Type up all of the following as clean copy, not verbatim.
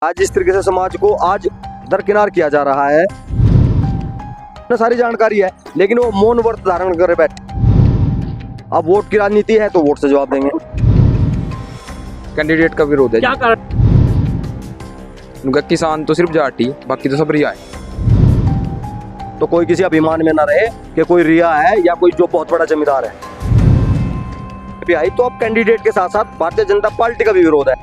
आज जिस तरीके से समाज को आज दरकिनार किया जा रहा है, सारी जानकारी है, लेकिन वो मौन व्रत धारण कर बैठे। अब वोट की राजनीति है तो वोट से जवाब देंगे। कैंडिडेट का विरोध है। क्या कारण? उनका किसान तो सिर्फ जाटी, बाकी तो सब रिया है। तो कोई किसी अभिमान में ना रहे कि कोई रिया है या कोई जो बहुत बड़ा जमींदार है। आई तो अब कैंडिडेट के साथ साथ भारतीय जनता पार्टी का भी विरोध है।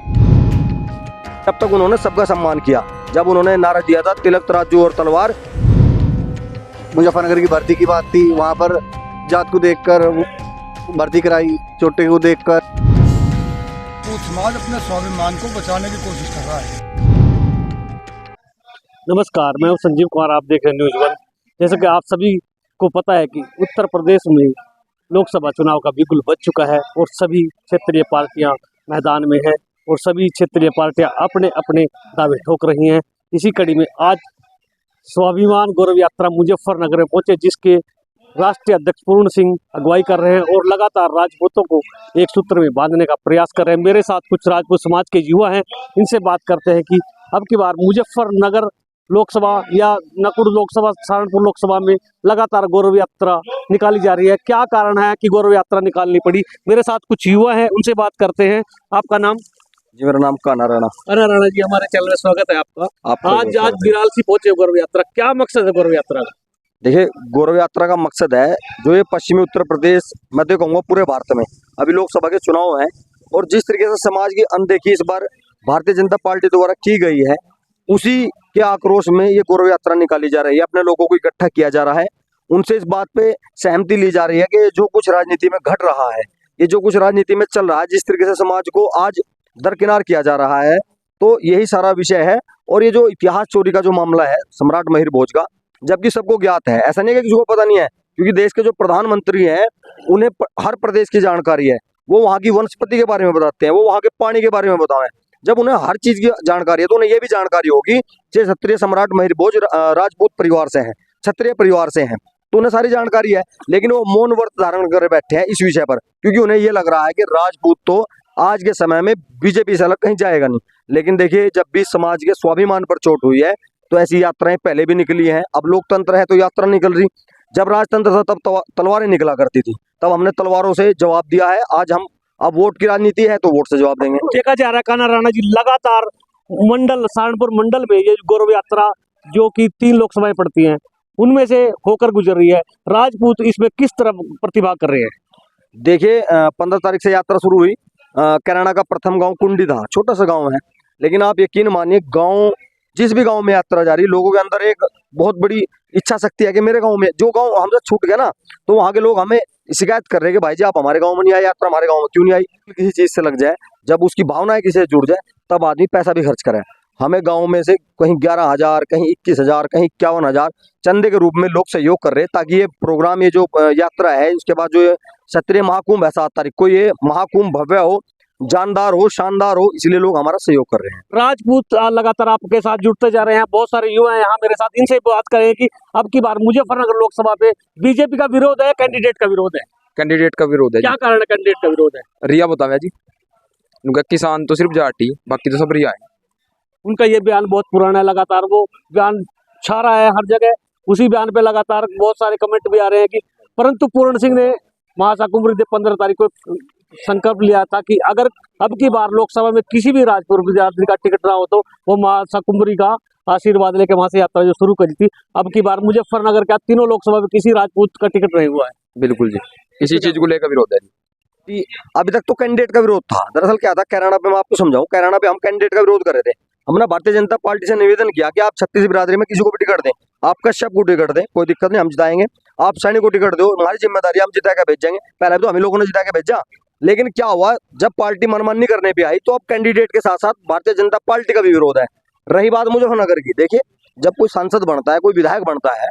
तब तक उन्होंने सबका सम्मान किया जब उन्होंने नारा दिया था तिलक तराजू और तलवार। मुजफ्फरनगर की भर्ती की बात थी, वहाँ पर जात को देखकर भर्ती कराई, चोटे को देखकर। वो समाज अपने स्वाभिमान को बचाने की कोशिश कर रहा है। नमस्कार, मैं हूं संजीव कुमार, आप देख रहे हैं न्यूज़ वन। जैसे कि आप सभी को पता है कि उत्तर प्रदेश में लोकसभा चुनाव का बिगुल बज चुका है और सभी क्षेत्रीय पार्टियां मैदान में हैं और सभी क्षेत्रीय पार्टियां अपने अपने दावे ठोक रही हैं। इसी कड़ी में आज स्वाभिमान गौरव यात्रा मुजफ्फरनगर में पहुंचे, जिसके राष्ट्रीय अध्यक्ष पूर्ण सिंह अगुवाई कर रहे हैं और लगातार राजपूतों को एक सूत्र में बांधने का प्रयास कर रहे हैं। मेरे साथ कुछ राजपूत समाज के युवा हैं, इनसे बात करते हैं कि अब की बार मुजफ्फरनगर लोकसभा या नकुड़ लोकसभा, सहारनपुर लोकसभा में लगातार गौरव यात्रा निकाली जा रही है। क्या कारण है कि गौरव यात्रा निकालनी पड़ी? मेरे साथ कुछ युवा हैं, उनसे बात करते हैं। आपका नाम? जी, मेरा नाम कान्हा राणा। अरे राणा जी, हमारे चैनल में स्वागत है आपका। आज बिरालसी पहुंचे गौरव यात्रा, क्या मकसद है गौरव यात्रा का? देखिए, गौरव यात्रा का मकसद है जो ये पश्चिमी उत्तर प्रदेश, मैं तो कहूँगा पूरे भारत में अभी लोकसभा के चुनाव हैं और जिस तरीके से समाज की अनदेखी इस बार भारतीय जनता पार्टी द्वारा की गई है, उसी के आक्रोश में ये गौरव यात्रा निकाली जा रही है। अपने लोगों को इकट्ठा किया जा रहा है, उनसे इस बात पे सहमति ली जा रही है कि जो कुछ राजनीति में घट रहा है, ये जो कुछ राजनीति में चल रहा है, जिस तरीके से समाज को आज दरकिनार किया जा रहा है, तो यही सारा विषय है। और ये जो इतिहास चोरी का जो मामला है सम्राट महिर भोज का, जबकि सबको ज्ञात है, ऐसा नहीं है कि किसी को पता नहीं है, क्योंकि देश के जो प्रधानमंत्री हैं उन्हें हर प्रदेश की जानकारी है। वो वहाँ की वनस्पति के बारे में बताते हैं, वो वहाँ के पानी के बारे में बताएं। जब उन्हें हर चीज की जानकारी है तो उन्हें यह भी जानकारी होगी कि क्षत्रिय सम्राट महिर भोज राजपूत परिवार से हैं, क्षत्रिय परिवार से हैं, तो उन्हें सारी जानकारी है। लेकिन वो मौन व्रत धारण कर बैठे हैं इस विषय पर, क्योंकि उन्हें यह लग रहा है कि राजपूत तो आज के समय में बीजेपी से अलग कहीं जाएगा नहीं। लेकिन देखिए, जब भी समाज के स्वाभिमान पर चोट हुई है तो ऐसी यात्राएं पहले भी निकली हैं। अब लोकतंत्र है तो यात्रा निकल रही। जब राजतंत्र था तब तलवारें निकला करती थी, तब हमने तलवारों से जवाब दिया है। आज हम अब वोट की राजनीति है तो वोट से जवाब देंगे। देखा जा रहा है कान्हा राणा जी, लगातार मंडल, सहारनपुर मंडल में ये गौरव यात्रा जो कि 3 लोकसभाएं पड़ती हैं उनमें से होकर गुजर रही है। राजपूत इसमें किस तरह प्रतिभाग कर रहे हैं? देखिए, 15 तारीख से यात्रा शुरू हुई। कैराना का प्रथम गांव कुंडी था, छोटा सा गांव है, लेकिन आप यकीन मानिए, गांव जिस भी गांव में यात्रा जा रही, लोगों के अंदर एक बहुत बड़ी इच्छा शक्ति है कि मेरे गांव में, जो गांव हमसे छूट गया ना, तो वहाँ के लोग हमें शिकायत कर रहे हैं कि भाई जी आप हमारे गांव में नहीं आए, यात्रा हमारे गांव में क्यों नहीं आई। किसी चीज से लग जाए, जब उसकी भावनाएं किसी से जुड़ जाए, तब आदमी पैसा भी खर्च करे। हमें गांव में से कहीं 11,000, कहीं 21,000, कहीं 51,000 चंदे के रूप में लोग सहयोग कर रहे हैं, ताकि ये प्रोग्राम, ये जो यात्रा है, उसके बाद जो ये क्षत्रिय महाकुंभ है 7 तारीख को, ये महाकुंभ भव्य हो, जानदार हो, शानदार हो, इसलिए लोग हमारा सहयोग कर रहे हैं। राजपूत लगातार आपके साथ जुड़ते जा रहे हैं, बहुत सारे युवा हैं यहाँ मेरे साथ, इनसे बात करें कि अब की बार मुजफ्फरनगर लोकसभा पे बीजेपी का विरोध है, कैंडिडेट का विरोध है? कैंडिडेट का विरोध है। क्या कारण है कैंडिडेट का विरोध है? रिया बतावे जी। उनका किसान तो सिर्फ जाटी, बाकी तो सब रिया है। उनका ये बयान बहुत पुराना है, लगातार वो बयान छा रहा है हर जगह। उसी बयान पे लगातार बहुत सारे कमेंट भी आ रहे हैं कि परंतु पूर्ण सिंह ने महाशाकुंभरी 15 तारीख को संकल्प लिया था कि अगर अब की बार लोकसभा में किसी भी राजपूत विद्यार्थी का टिकट ना हो तो वो महाशाकुंभरी का आशीर्वाद लेके वहां से यात्रा जो शुरू करी थी। अब की बार मुजफ्फरनगर का तीनों लोकसभा में किसी राजपूत का टिकट नहीं हुआ है। बिल्कुल जी, इसी चीज को लेकर विरोध है जी। अभी तक तो कैंडिडेट का विरोध था। दरअसल क्या था, कैराना पे मैं आपको समझाऊं, कैराना पे हम कैंडिडेट का विरोध कर रहे थे। हमने भारतीय जनता पार्टी से निवेदन किया कि आप 36 बिरादरी में किसी को भी टिकट दें, आप कश्यप को टिकट दें, कोई दिक्कत नहीं, हम जिताएंगे। आप सैनिक को टिकट दो, हमारी जिम्मेदारी, हम जिता के भेजेंगे। पहले तो हमें लोगों ने जिता के भेजा, लेकिन क्या हुआ, जब पार्टी मनमानी करने पे आई तो अब कैंडिडेट के साथ साथ भारतीय जनता पार्टी का भी विरोध है। रही बात मुजफ्फरनगर की, देखिए, जब कोई सांसद बनता है, कोई विधायक बनता है,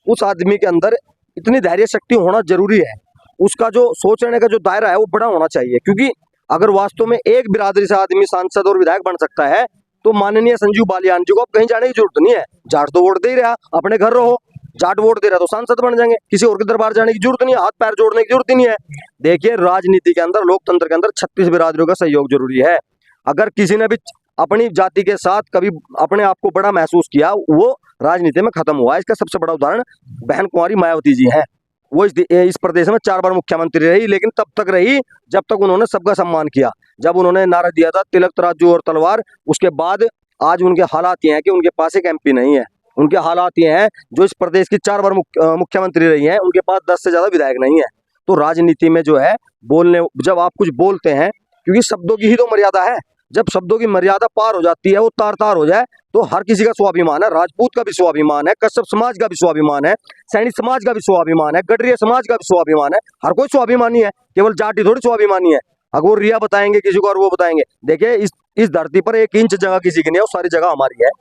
उस आदमी के अंदर इतनी धैर्य शक्ति होना जरूरी है। उसका जो सोचने का जो दायरा है वो बड़ा होना चाहिए, क्योंकि अगर वास्तव में एक बिरादरी से आदमी सांसद और विधायक बन सकता है तो माननीय संजीव बालियान जी को अब कहीं जाने की जरूरत नहीं है। जाट तो वोट दे ही रहा, अपने घर रहो। जाट वोट दे रहा तो सांसद बन जाएंगे, किसी और के दरबार जाने की जरूरत नहीं है, हाथ पैर जोड़ने की जरूरत ही नहीं है। देखिए, राजनीति के अंदर, लोकतंत्र के अंदर 36 बिरादरियों का सहयोग जरूरी है। अगर किसी ने भी अपनी जाति के साथ कभी अपने आप को बड़ा महसूस किया, वो राजनीति में खत्म हुआ है। इसका सबसे बड़ा उदाहरण बहन कुंवारी मायावती जी हैं। वो इस प्रदेश में 4 बार मुख्यमंत्री रही, लेकिन तब तक रही जब तक उन्होंने सबका सम्मान किया। जब उन्होंने नारा दिया था तिलक तराजू और तलवार, उसके बाद आज उनके हालात ये हैं कि उनके पास एक MP नहीं है। उनके हालात ये हैं, जो इस प्रदेश की 4 बार मुख्यमंत्री रही हैं, उनके पास 10 से ज्यादा विधायक नहीं है। तो राजनीति में जो है बोलने, जब आप कुछ बोलते हैं, क्योंकि शब्दों की ही तो मर्यादा है, जब शब्दों की मर्यादा पार हो जाती है, वो तार हो जाए, तो हर किसी का स्वाभिमान है। राजपूत का भी स्वाभिमान है, कश्यप समाज का भी स्वाभिमान है, सैनी समाज का भी स्वाभिमान है, गडरिया समाज का भी स्वाभिमान है। हर कोई स्वाभिमानी है, केवल जाति थोड़ी स्वाभिमानी है। अगर वो रिया बताएंगे किसी को और वो बताएंगे, देखिए इस धरती पर 1 इंच जगह किसी की नहीं है, वो सारी जगह हमारी है।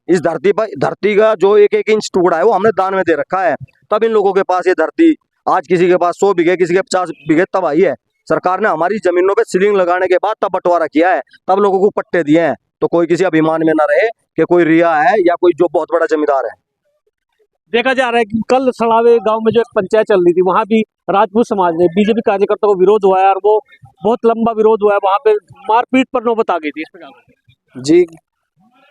इस धरती पर, धरती का जो 1-1 इंच टुकड़ा है वो हमने दान में दे रखा है। तब इन लोगों के पास ये धरती, आज किसी के पास 100 बीघे, किसी के 50 बीघे तब आई है। सरकार ने हमारी जमीनों पे सीलिंग लगाने के बाद तब बंटवारा किया है, तब लोगों को पट्टे दिए हैं। तो कोई किसी अभिमान में ना रहे कि कोई रिया है या कोई जो बहुत बड़ा जमींदार है। देखा जा रहा है कि कल सड़ावे गांव में जो एक पंचायत चल रही थी, वहां भी राजपूत समाज ने बीजेपी कार्यकर्ताओं को विरोध हुआ है, और वो बहुत लंबा विरोध हुआ है। वहां पे मारपीट पर नौबत आ गई थी। इस पर क्या कहते हैं? जी,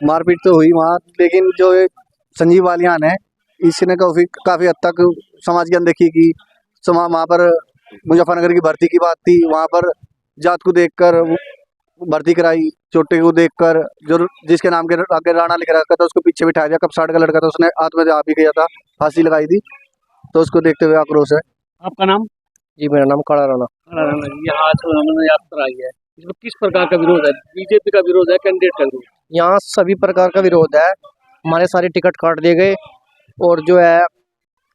मारपीट तो हुई वहाँ, लेकिन जो एक संजीव बालियान है, इसने काफ़ी हद तक समाज की अनदेखी की। वहाँ पर मुजफ्फरनगर की भर्ती की बात थी, वहाँ पर जात को देखकर भर्ती कराई, छोटे को देखकर जो जिसके नाम के आगे राणा लिख रखा था उसको पीछे बिठाया दिया। कपसाड़ का लड़का था, उसने आत्महत्या आप ही किया था, फांसी लगाई थी। तो उसको देखते हुए आक्रोश है। आपका नाम? जी, मेरा नाम खड़ा राणा। यहाँ आज यात्रा आई है, इसमें किस प्रकार का विरोध है? बीजेपी का विरोध है, कैंडिडेट का विरोध? यहाँ सभी प्रकार का विरोध है। हमारे सारे टिकट काट दिए गए, और जो है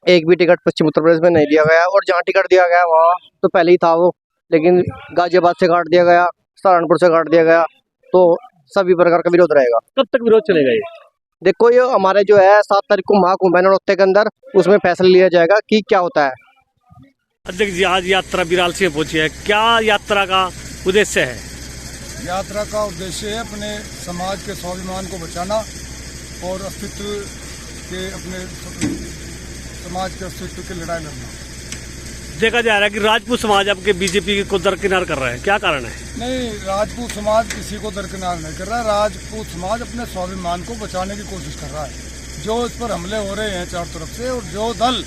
एक भी टिकट पश्चिम उत्तर प्रदेश में नहीं दिया गया, और जहाँ टिकट दिया गया वहाँ तो पहले ही था वो, लेकिन गाजियाबाद से काट दिया गया, सहारनपुर से काट दिया गया। तो सभी प्रकार का विरोध रहेगा। कब तक विरोध चलेगा ये? देखो, ये हमारे जो है 7 तारीख को महाकुंभ है नौते के अंदर, उसमें फैसला लिया जाएगा कि क्या होता है। अध्यक्ष जी, आज यात्रा बिरालसी में पहुंची है, क्या यात्रा का उद्देश्य है? यात्रा का उद्देश्य है अपने समाज के स्वाभिमान को बचाना और अस्तित्व के, अपने समाज के अस्तित्व की लड़ाई लड़ना। देखा जा रहा है कि राजपूत समाज आपके बीजेपी को दरकिनार कर रहा है, क्या कारण है? नहीं, राजपूत समाज किसी को दरकिनार नहीं कर रहा है। राजपूत समाज अपने स्वाभिमान को बचाने की कोशिश कर रहा है। जो इस पर हमले हो रहे हैं चारों तरफ से, और जो दल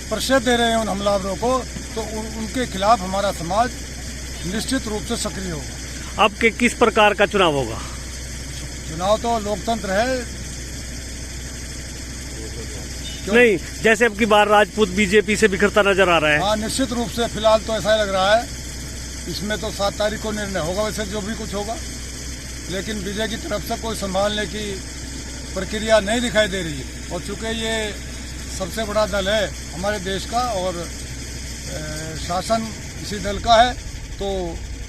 प्रतिशत दे रहे हैं उन हमलावरों को, तो उनके खिलाफ हमारा समाज निश्चित रूप से सक्रिय होगा। आपके किस प्रकार का चुनाव होगा? चुनाव तो लोकतंत्र है। नहीं, जैसे अब की बार राजपूत बीजेपी से बिखरता नजर आ रहा है। हाँ, निश्चित रूप से फिलहाल तो ऐसा ही लग रहा है। इसमें तो 7 तारीख को निर्णय होगा, वैसे जो भी कुछ होगा, लेकिन विजय की तरफ से कोई संभालने की प्रक्रिया नहीं दिखाई दे रही है। और चूंकि ये सबसे बड़ा दल है हमारे देश का, और शासन इसी दल का है, तो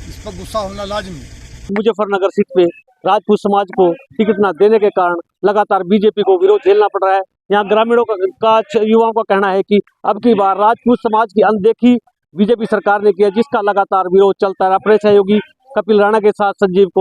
इस पर गुस्सा होना लाजमी है। मुजफ्फरनगर सीट पे राजपूत समाज को टिकट न देने के कारण लगातार बीजेपी को विरोध झेलना पड़ रहा है। यहाँ ग्रामीणों का युवाओं का कहना है कि अब की बार राजपूत समाज की अनदेखी बीजेपी सरकार ने किया, जिसका लगातार विरोध चलता है। अपने सहयोगी कपिल राणा के साथ संजीव को